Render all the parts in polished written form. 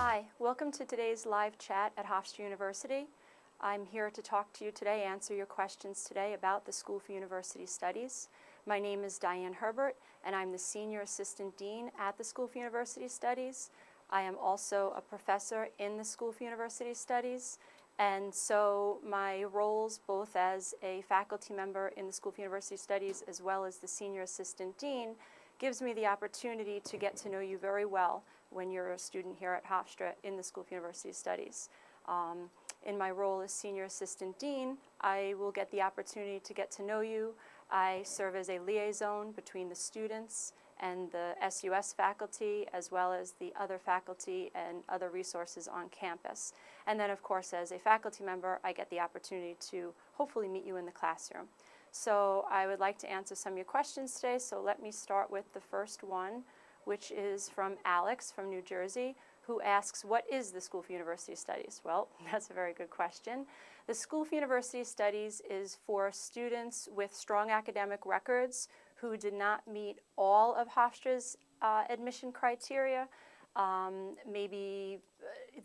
Hi, welcome to today's live chat at Hofstra University. I'm here to talk to you today, answer your questions today about the School for University Studies. My name is Diane Herbert, and I'm the Senior Assistant Dean at the School for University Studies. I am also a professor in the School for University Studies, and so my roles both as a faculty member in the School for University Studies as well as the Senior Assistant Dean gives me the opportunity to get to know you very well when you're a student here at Hofstra in the School for University Studies. In my role as Senior Assistant Dean, I will get the opportunity to get to know you. I serve as a liaison between the students and the SUS faculty, as well as the other faculty and other resources on campus. And then, of course, as a faculty member, I get the opportunity to hopefully meet you in the classroom. So I would like to answer some of your questions today, so let me start with the first one, which is from Alex from New Jersey, who asks, what is the School for University Studies? Well, that's a very good question. The School for University Studies is for students with strong academic records who did not meet all of Hofstra's admission criteria. Maybe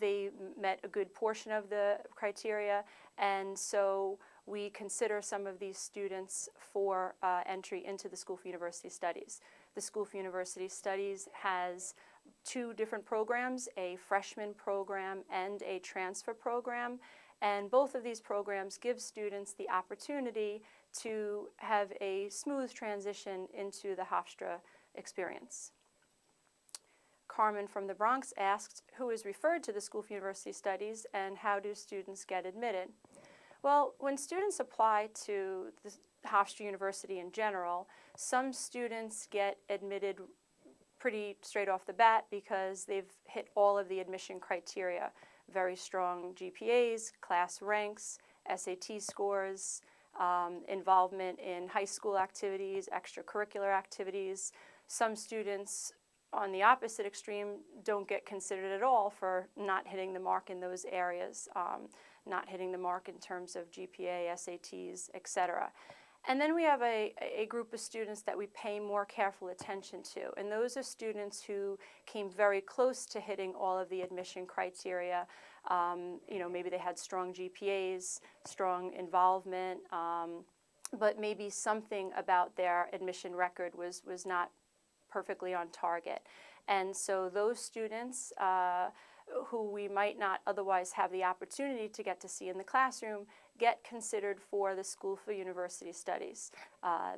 they met a good portion of the criteria, and so we consider some of these students for entry into the School for University Studies. The School for University Studies has two different programs, a freshman program and a transfer program, and both of these programs give students the opportunity to have a smooth transition into the Hofstra experience. Carmen from the Bronx asked, who is referred to the School for University Studies and how do students get admitted? Well, when students apply to the Hofstra University in general, some students get admitted pretty straight off the bat because they've hit all of the admission criteria. Very strong GPAs, class ranks, SAT scores, involvement in high school activities, extracurricular activities. Some students on the opposite extreme don't get considered at all for not hitting the mark in those areas, not hitting the mark in terms of GPA, SATs, etc. And then we have a group of students that we pay more careful attention to, and those are students who came very close to hitting all of the admission criteria. Maybe they had strong GPAs, strong involvement, but maybe something about their admission record was not perfectly on target. And so those students who we might not otherwise have the opportunity to get to see in the classroom get considered for the School for University Studies.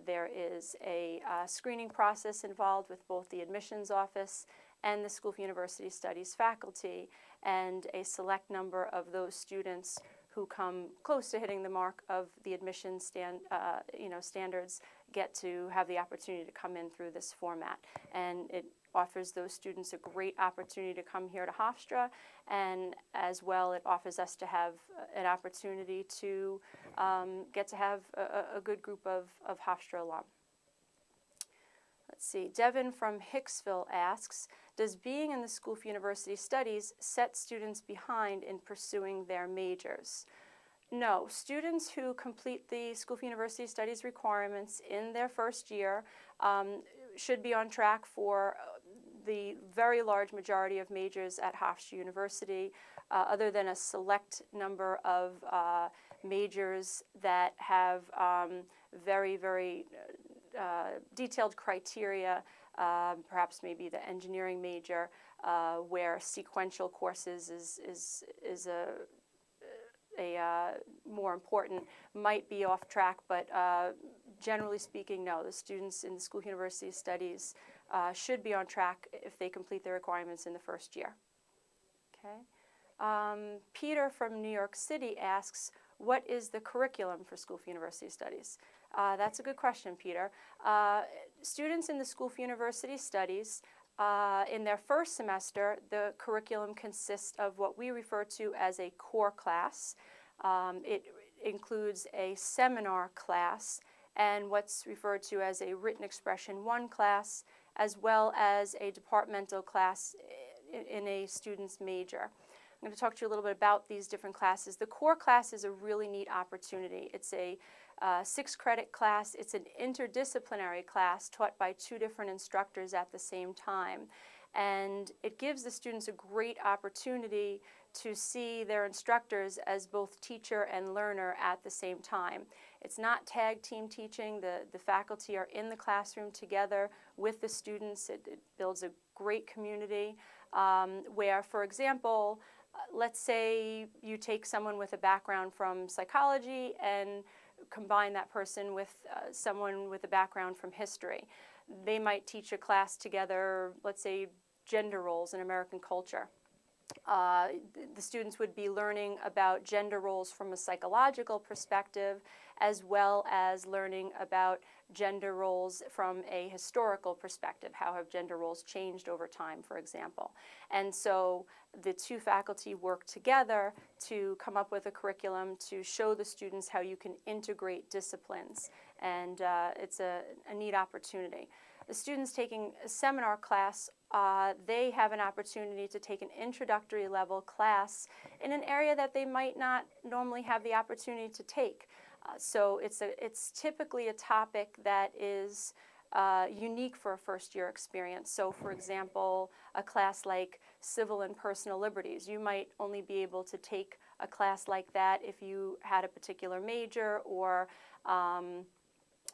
There is a screening process involved with both the admissions office and the School for University Studies faculty, and a select number of those students who come close to hitting the mark of the admission standards get to have the opportunity to come in through this format. And it offers those students a great opportunity to come here to Hofstra, and as well it offers us to have an opportunity to get to have a good group of Hofstra alum. Let's see, Devin from Hicksville asks, does being in the School for University Studies set students behind in pursuing their majors? No, students who complete the School for University Studies requirements in their first year should be on track for the very large majority of majors at Hofstra University, other than a select number of majors that have very, very detailed criteria, perhaps maybe the engineering major, where sequential courses is a more important, might be off track, but generally speaking, no. The students in the School for University Studies should be on track if they complete their requirements in the first year. Okay. Peter from New York City asks, what is the curriculum for School for University Studies? That's a good question, Peter. Students in the School for University Studies, in their first semester, the curriculum consists of what we refer to as a core class. It includes a seminar class and what's referred to as a written expression 1 class, as well as a departmental class in a student's major. I'm going to talk to you a little bit about these different classes. The core class is a really neat opportunity. It's a 6-credit class. It's an interdisciplinary class taught by 2 different instructors at the same time. and it gives the students a great opportunity to see their instructors as both teacher and learner at the same time. It's not tag team teaching. The faculty are in the classroom together with the students. It builds a great community where, for example, let's say you take someone with a background from psychology and combine that person with someone with a background from history. They might teach a class together, let's say gender roles in American culture. The students would be learning about gender roles from a psychological perspective, as well as learning about gender roles from a historical perspective. How have gender roles changed over time, for example? And so the two faculty work together to come up with a curriculum to show the students how you can integrate disciplines. And it's a neat opportunity. The students taking a seminar class, they have an opportunity to take an introductory level class in an area that they might not normally have the opportunity to take. So it's typically a topic that is unique for a first-year experience. So, for example, a class like civil and personal liberties, you might only be able to take a class like that if you had a particular major, or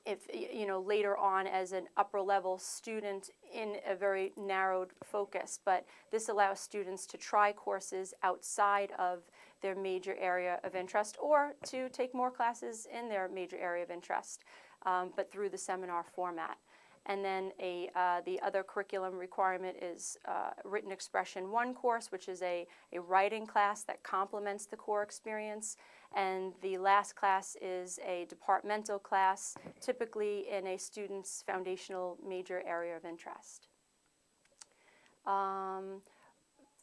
if, you know, later on as an upper level student in a very narrowed focus. But this allows students to try courses outside of their major area of interest, or to take more classes in their major area of interest, but through the seminar format. And then the other curriculum requirement is Written Expression 1 course, which is a writing class that complements the core experience. And the last class is a departmental class, typically in a student's foundational major area of interest.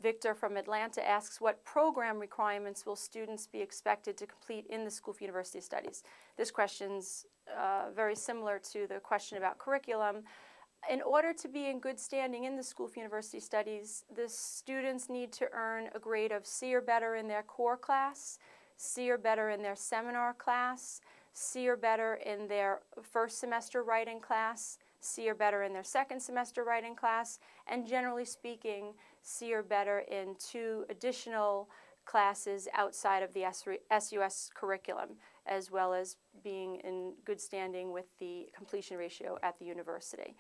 Victor from Atlanta asks, what program requirements will students be expected to complete in the School for University Studies? This question's very similar to the question about curriculum. In order to be in good standing in the School for University Studies, the students need to earn a grade of C or better in their core class, C or better in their seminar class, C or better in their first semester writing class, C or better in their second semester writing class, and generally speaking, C or better in 2 additional classes outside of the SUS curriculum, as well as being in good standing with the completion ratio at the university.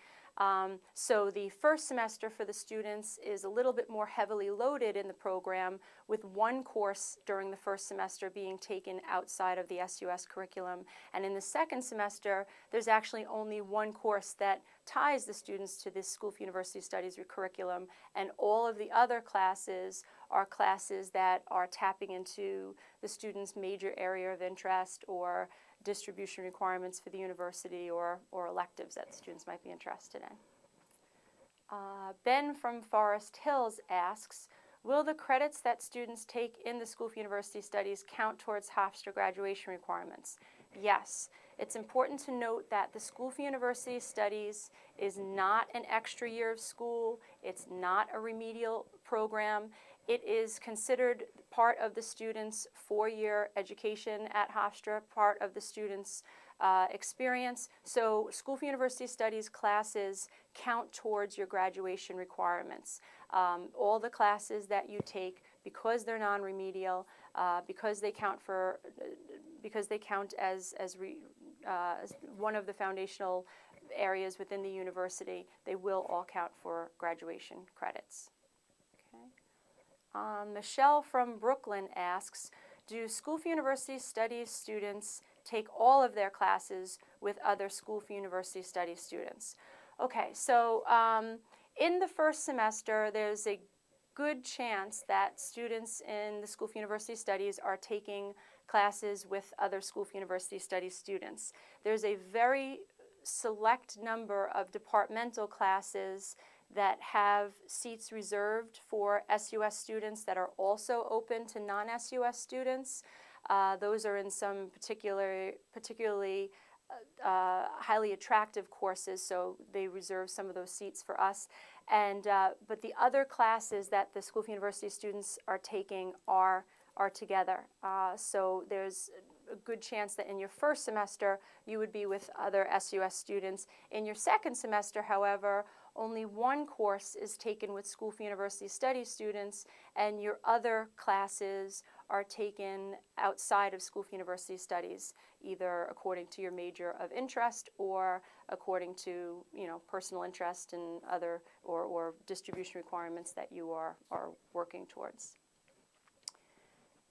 So the first semester for the students is a little bit more heavily loaded in the program, with 1 course during the first semester being taken outside of the SUS curriculum. And in the second semester, there's actually only 1 course that ties the students to this School for University Studies curriculum, and all of the other classes are classes that are tapping into the student's major area of interest, or distribution requirements for the university, or electives that students might be interested in. Ben from Forest Hills asks, will the credits that students take in the School for University Studies count towards Hofstra graduation requirements? Yes. It's important to note that the School for University Studies is not an extra year of school. It's not a remedial program. It is considered part of the student's 4-year education at Hofstra, part of the student's experience. So School for University Studies classes count towards your graduation requirements. All the classes that you take, because they're non-remedial, because they count as one of the foundational areas within the university, they will all count for graduation credits. Michelle from Brooklyn asks, do School for University Studies students take all of their classes with other School for University Studies students? Okay, so in the first semester, there's a good chance that students in the School for University Studies are taking classes with other School for University Studies students. There's a very select number of departmental classes that have seats reserved for SUS students that are also open to non-SUS students. Those are in some particularly highly attractive courses, so they reserve some of those seats for us. And but the other classes that the School for University students are taking are together. So there's a good chance that in your first semester you would be with other SUS students. In your second semester, however, only one course is taken with School for University Studies students, and your other classes are taken outside of School for University Studies, either according to your major of interest or according to, personal interest and other or distribution requirements that you are working towards.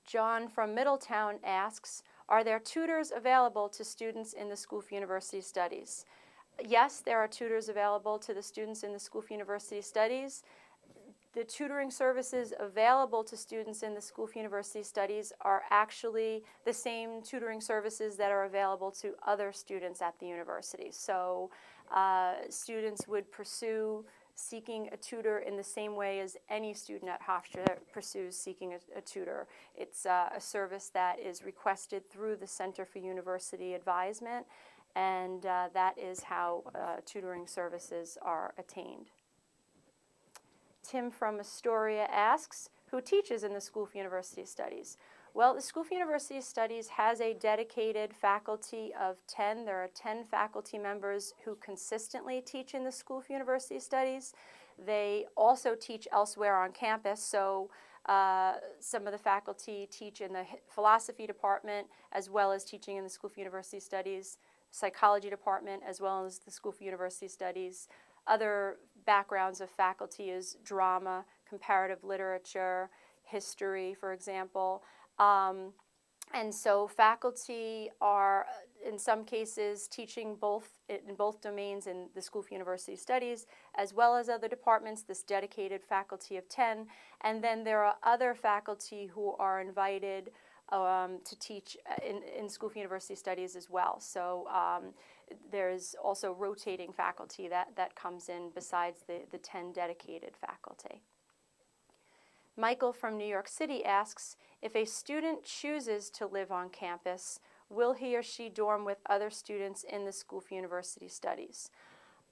John from Middletown asks, are there tutors available to students in the School for University Studies? Yes, there are tutors available to the students in the School for University Studies. The tutoring services available to students in the School for University Studies are actually the same tutoring services that are available to other students at the university. So students would pursue seeking a tutor in the same way as any student at Hofstra pursues seeking a tutor. It's a service that is requested through the Center for University Advisement, and that is how tutoring services are attained. Tim from Astoria asks, who teaches in the School for University Studies? Well, the School for University Studies has a dedicated faculty of 10. There are 10 faculty members who consistently teach in the School for University Studies. They also teach elsewhere on campus, so some of the faculty teach in the philosophy department as well as teaching in the School for University Studies, psychology department as well as the School for University Studies. Other backgrounds of faculty is drama, comparative literature, history, for example. And so faculty are, in some cases, teaching in both domains in the School for University Studies, as well as other departments, this dedicated faculty of 10. And then there are other faculty who are invited to teach in School for University Studies as well. So there's also rotating faculty that comes in besides the 10 dedicated faculty. Michael from New York City asks, if a student chooses to live on campus, will he or she dorm with other students in the School for University Studies?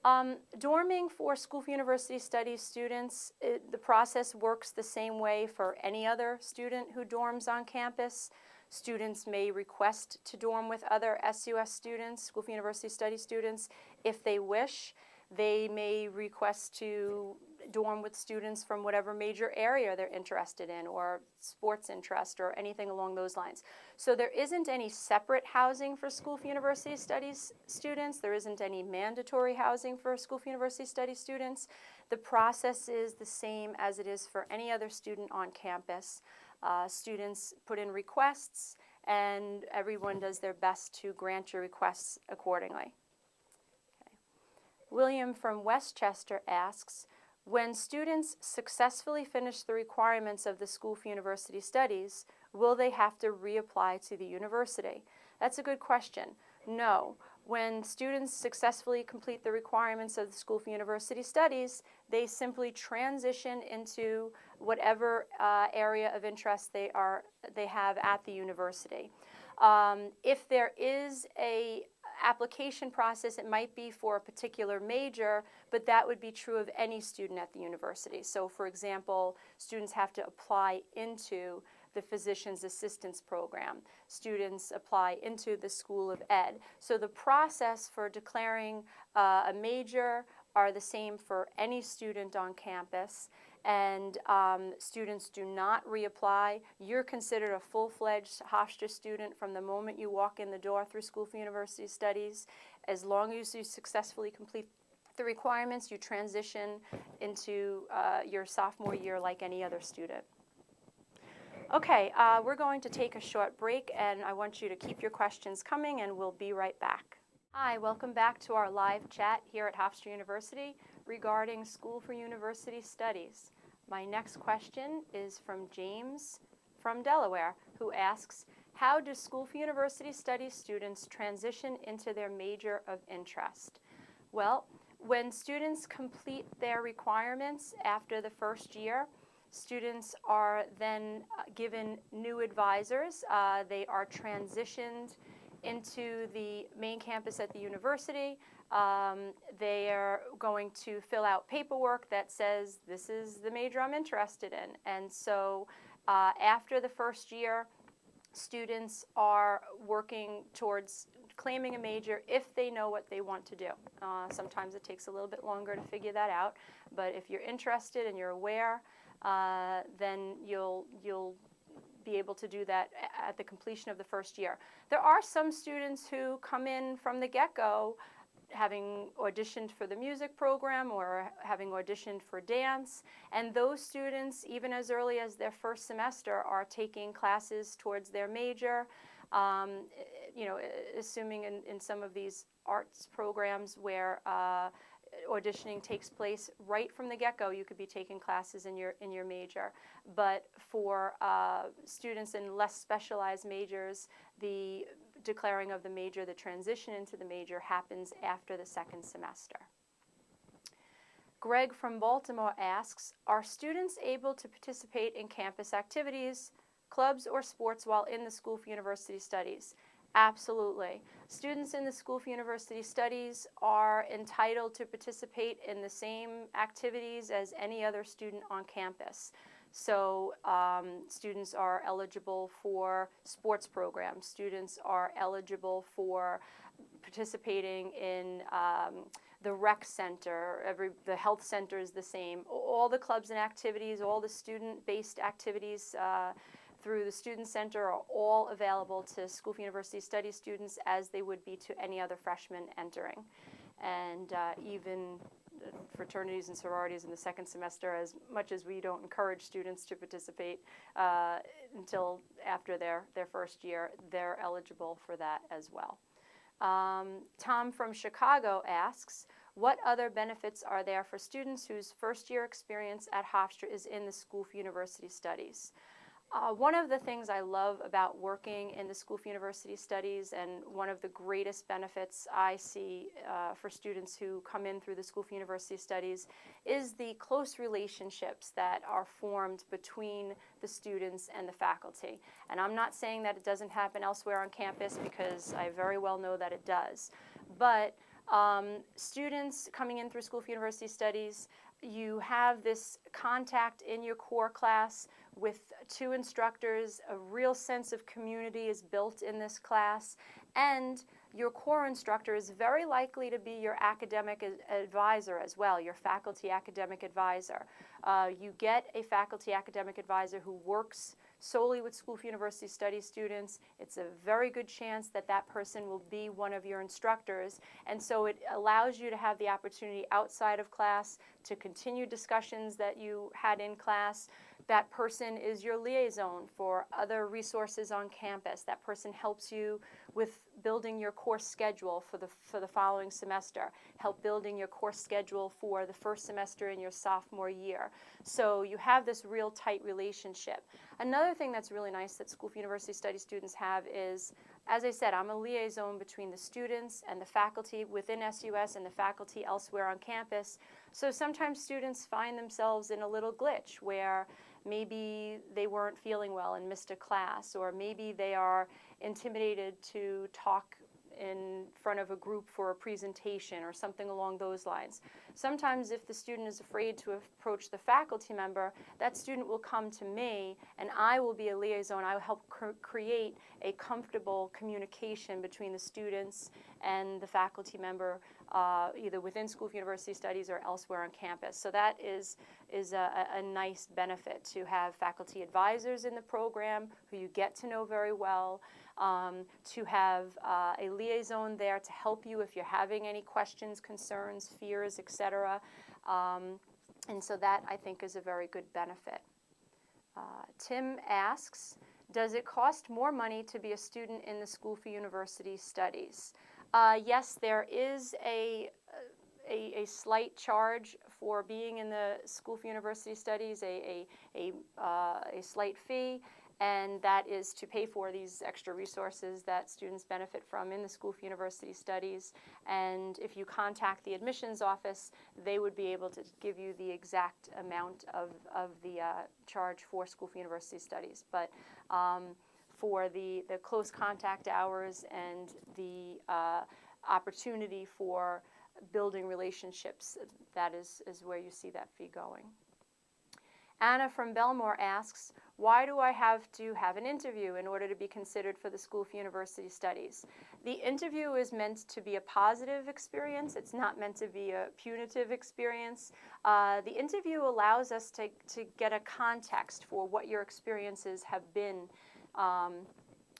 Dorming for School for University Studies students, the process works the same way for any other student who dorms on campus. Students may request to dorm with other SUS students, School for University Studies students, if they wish. They may request to dorm with students from whatever major area they're interested in, or sports interest, or anything along those lines. So there isn't any separate housing for School for University Studies students. There isn't any mandatory housing for School for University Studies students. The process is the same as it is for any other student on campus. Students put in requests, and everyone does their best to grant your requests accordingly. Okay. William from Westchester asks, when students successfully finish the requirements of the School for University Studies, will they have to reapply to the university? That's a good question. No. When students successfully complete the requirements of the School for University Studies, they simply transition into whatever area of interest they have at the university. If there is a application process, it might be for a particular major, but that would be true of any student at the university. So, for example, students have to apply into the Physician's Assistance Program. Students apply into the School of Ed. So the process for declaring a major are the same for any student on campus, and students do not reapply. You're considered a full-fledged Hofstra student from the moment you walk in the door through School for University Studies. As long as you successfully complete the requirements, you transition into your sophomore year like any other student. Okay, we're going to take a short break, and I want you to keep your questions coming, and we'll be right back. Hi, welcome back to our live chat here at Hofstra University regarding School for University Studies. My next question is from James from Delaware, who asks, how do School for University Studies students transition into their major of interest? Well, when students complete their requirements after the first year, students are then given new advisors. They are transitioned into the main campus at the university. They are going to fill out paperwork that says, this is the major I'm interested in. And so after the first year, students are working towards claiming a major if they know what they want to do. Sometimes it takes a little bit longer to figure that out, but if you're interested and you're aware, then you'll be able to do that at the completion of the first year. There are some students who come in from the get-go having auditioned for the music program or having auditioned for dance, and those students, even as early as their first semester, are taking classes towards their major. You know, assuming in some of these arts programs where auditioning takes place right from the get-go, you could be taking classes in your major. But for students in less specialized majors, the declaring of the major, the transition into the major, happens after the second semester. Greg from Baltimore asks, are students able to participate in campus activities, clubs, or sports while in the School for University Studies? Absolutely. Students in the School for University Studies are entitled to participate in the same activities as any other student on campus. So students are eligible for sports programs. Students are eligible for participating in the rec center. The health center is the same. All the clubs and activities, all the student-based activities through the Student Center are all available to School for University Studies students as they would be to any other freshman entering. And even fraternities and sororities in the second semester, as much as we don't encourage students to participate until after their first year, they're eligible for that as well. Tom from Chicago asks, what other benefits are there for students whose first year experience at Hofstra is in the School for University Studies? One of the things I love about working in the School for University Studies, and one of the greatest benefits I see for students who come in through the School for University Studies, is the close relationships that are formed between the students and the faculty. And I'm not saying that it doesn't happen elsewhere on campus, because I very well know that it does. But students coming in through School for University Studies, you have this contact in your core class with two instructors. A real sense of community is built in this class, and your core instructor is very likely to be your academic advisor as well, your faculty academic advisor. You get a faculty academic advisor who works solely with School for University Studies students. It's a very good chance that that person will be one of your instructors, and so it allows you to have the opportunity outside of class to continue discussions that you had in class. That person is your liaison for other resources on campus. That person helps you with building your course schedule for the following semester, help building your course schedule for the first semester in your sophomore year. So you have this real tight relationship. Another thing that's really nice that School for University Studies students have is, as I said, I'm a liaison between the students and the faculty within SUS and the faculty elsewhere on campus. So sometimes students find themselves in a little glitch where maybe they weren't feeling well and missed a class, or maybe they are intimidated to talk in front of a group for a presentation or something along those lines. Sometimes if the student is afraid to approach the faculty member, that student will come to me and I will be a liaison. I will help create a comfortable communication between the students and the faculty member, either within School for University Studies or elsewhere on campus. So that is a nice benefit, to have faculty advisors in the program who you get to know very well, to have a liaison there to help you if you're having any questions, concerns, fears, etc. And so that, I think, is a very good benefit. Tim asks, does it cost more money to be a student in the School for University Studies? Yes, there is a slight charge for being in the School for University Studies, a slight fee, and that is to pay for these extra resources that students benefit from in the School for University Studies. And if you contact the admissions office, they would be able to give you the exact amount of the charge for School for University Studies. But for the close contact hours and the opportunity for building relationships, that is where you see that fee going. Anna from Belmore asks, Why do I have to have an interview in order to be considered for the School for University Studies? The interview is meant to be a positive experience. It's not meant to be a punitive experience. The interview allows us to get a context for what your experiences have been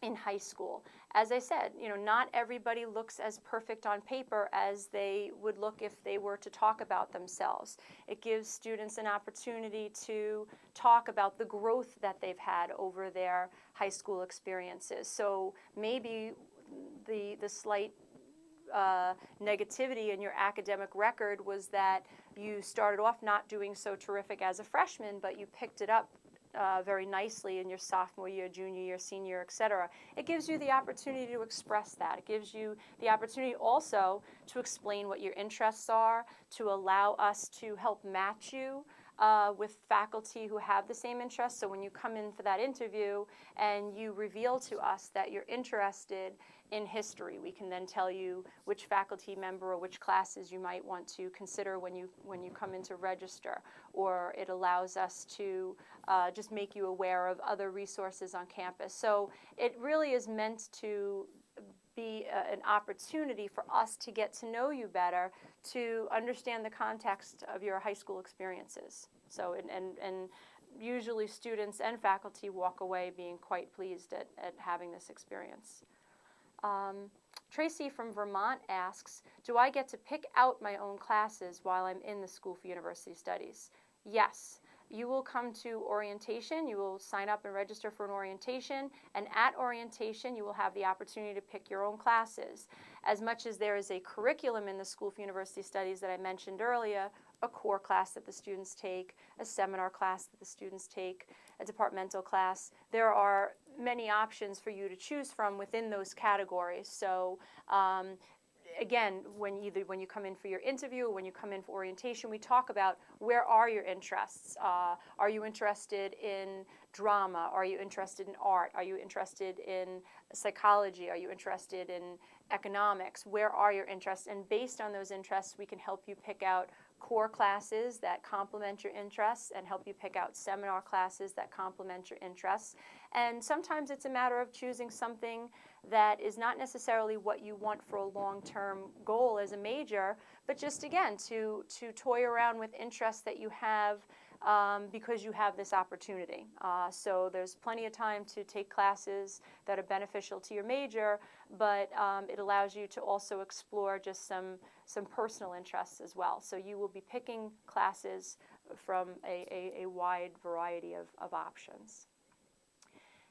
in high school. As I said, not everybody looks as perfect on paper as they would look if they were to talk about themselves. It gives students an opportunity to talk about the growth that they've had over their high school experiences. So maybe the slight negativity in your academic record was that you started off not doing so terrific as a freshman, but you picked it up very nicely in your sophomore year, junior year, senior year, etc. It gives you the opportunity to express that. It gives you the opportunity also to explain what your interests are, to allow us to help match you with faculty who have the same interests. So when you come in for that interview and you reveal to us that you're interested in history, we can then tell you which faculty member or which classes you might want to consider when you come in to register. Or it allows us to just make you aware of other resources on campus. So it really is meant to be an opportunity for us to get to know you better, to understand the context of your high school experiences. So, and usually students and faculty walk away being quite pleased at having this experience. Tracy from Vermont asks, do I get to pick out my own classes while I'm in the School for University Studies? Yes. You will come to orientation, you will sign up and register for an orientation, and at orientation you will have the opportunity to pick your own classes. As much as there is a curriculum in the School for University Studies that I mentioned earlier, a core class that the students take, a seminar class that the students take, a departmental class, there are many options for you to choose from within those categories. So again, when you come in for your interview or when you come in for orientation, we talk about where are your interests. Are you interested in drama? Are you interested in art? Are you interested in psychology? Are you interested in economics? Where are your interests? And based on those interests, we can help you pick out core classes that complement your interests and help you pick out seminar classes that complement your interests. And sometimes it's a matter of choosing something that is not necessarily what you want for a long-term goal as a major, but just again to toy around with interests that you have because you have this opportunity. So there's plenty of time to take classes that are beneficial to your major, but it allows you to also explore just some personal interests as well. So you will be picking classes from a wide variety of options.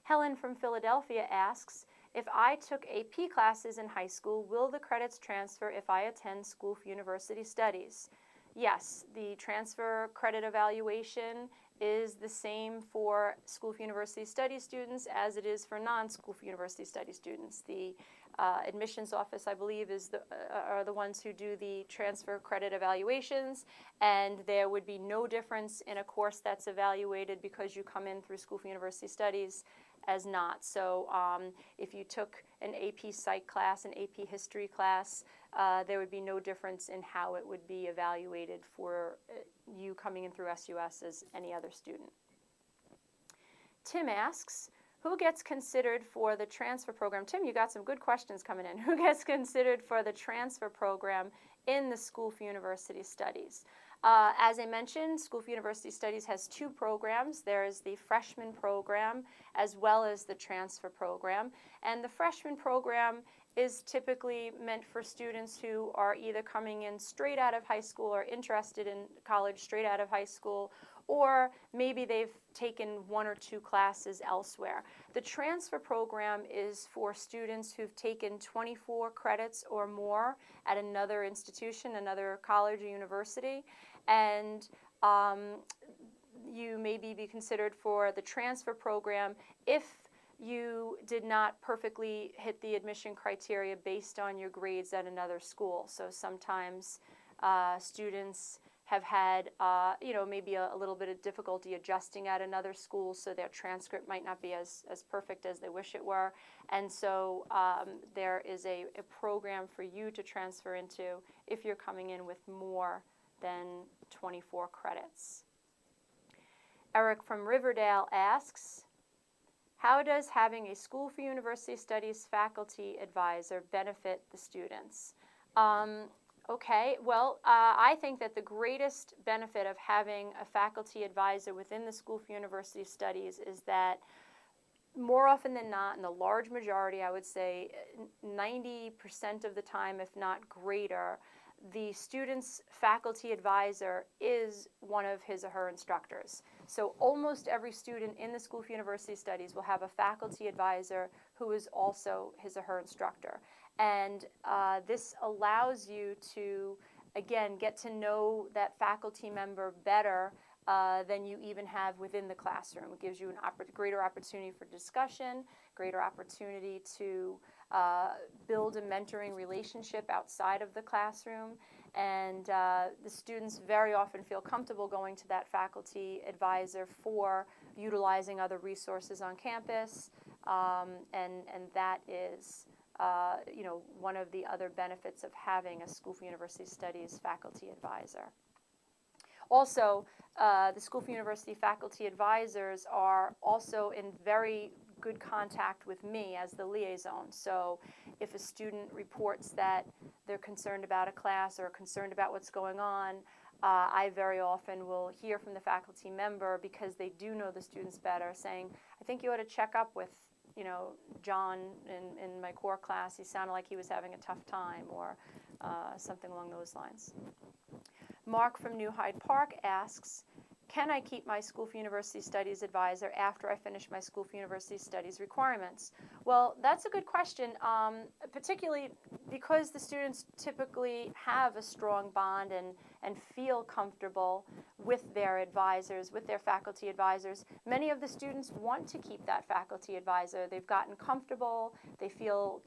Helen from Philadelphia asks, if I took AP classes in high school, will the credits transfer if I attend School for University Studies? Yes, the transfer credit evaluation is the same for School for University Studies students as it is for non-School for University Studies students. The admissions office, I believe, are the ones who do the transfer credit evaluations, and there would be no difference in a course that's evaluated because you come in through School for University Studies as not. So if you took an AP Psych class, an AP History class, there would be no difference in how it would be evaluated for you coming in through SUS as any other student. Tim asks, who gets considered for the transfer program? Tim, you got some good questions coming in. Who gets considered for the transfer program in the School for University Studies? As I mentioned, School for University Studies has two programs. There is the freshman program as well as the transfer program. And the freshman program is typically meant for students who are either coming in straight out of high school or interested in college straight out of high school, or maybe they've taken one or two classes elsewhere. The transfer program is for students who've taken 24 credits or more at another institution, another college or university, and you may be considered for the transfer program if you did not perfectly hit the admission criteria based on your grades at another school. So sometimes students have had, maybe a little bit of difficulty adjusting at another school, so their transcript might not be as perfect as they wish it were. And so there is a program for you to transfer into if you're coming in with more than 24 credits. Eric from Riverdale asks, how does having a School for University Studies faculty advisor benefit the students? Okay, well, I think that the greatest benefit of having a faculty advisor within the School for University Studies is that more often than not, in the large majority, I would say 90% of the time, if not greater, the student's faculty advisor is one of his or her instructors. So almost every student in the School for University Studies will have a faculty advisor who is also his or her instructor. And this allows you to, again, get to know that faculty member better than you even have within the classroom. It gives you a greater opportunity for discussion, greater opportunity to build a mentoring relationship outside of the classroom, and the students very often feel comfortable going to that faculty advisor for utilizing other resources on campus, and that is one of the other benefits of having a School for University Studies faculty advisor. Also, the School for University faculty advisors are also in very good contact with me as the liaison. So if a student reports that they're concerned about a class or concerned about what's going on, I very often will hear from the faculty member, because they do know the students better, saying, I think you ought to check up with John in my core class. He sounded like he was having a tough time, or something along those lines. Mark from New Hyde Park asks, can I keep my School for University Studies advisor after I finish my School for University Studies requirements? Well, that's a good question, particularly because the students typically have a strong bond and feel comfortable with their advisors, with their faculty advisors. Many of the students want to keep that faculty advisor. They've gotten comfortable. They feel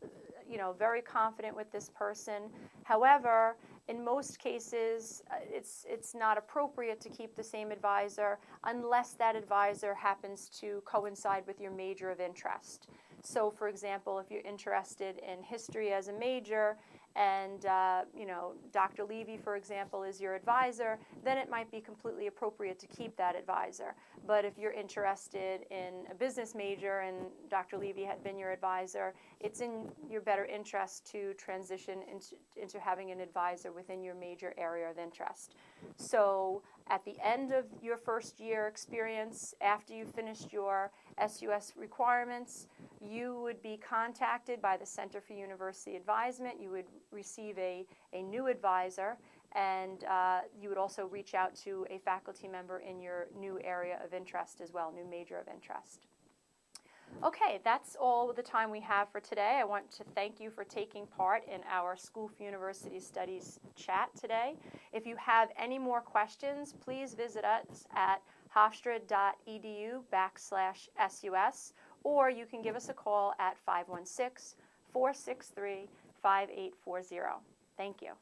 very confident with this person. However, in most cases, it's not appropriate to keep the same advisor unless that advisor happens to coincide with your major of interest. So, for example, if you're interested in history as a major, and Dr. Levy, for example, is your advisor, then it might be completely appropriate to keep that advisor. But if you're interested in a business major and Dr. Levy had been your advisor, it's in your better interest to transition into having an advisor within your major area of interest. So at the end of your first year experience, after you finished your SUS requirements, you would be contacted by the Center for University Advisement. You would receive a new advisor, and you would also reach out to a faculty member in your new area of interest as well, new major of interest. Okay, that's all the time we have for today. I want to thank you for taking part in our School for University Studies chat today. If you have any more questions, please visit us at hofstra.edu/SUS, or you can give us a call at 516-463-5840. Thank you.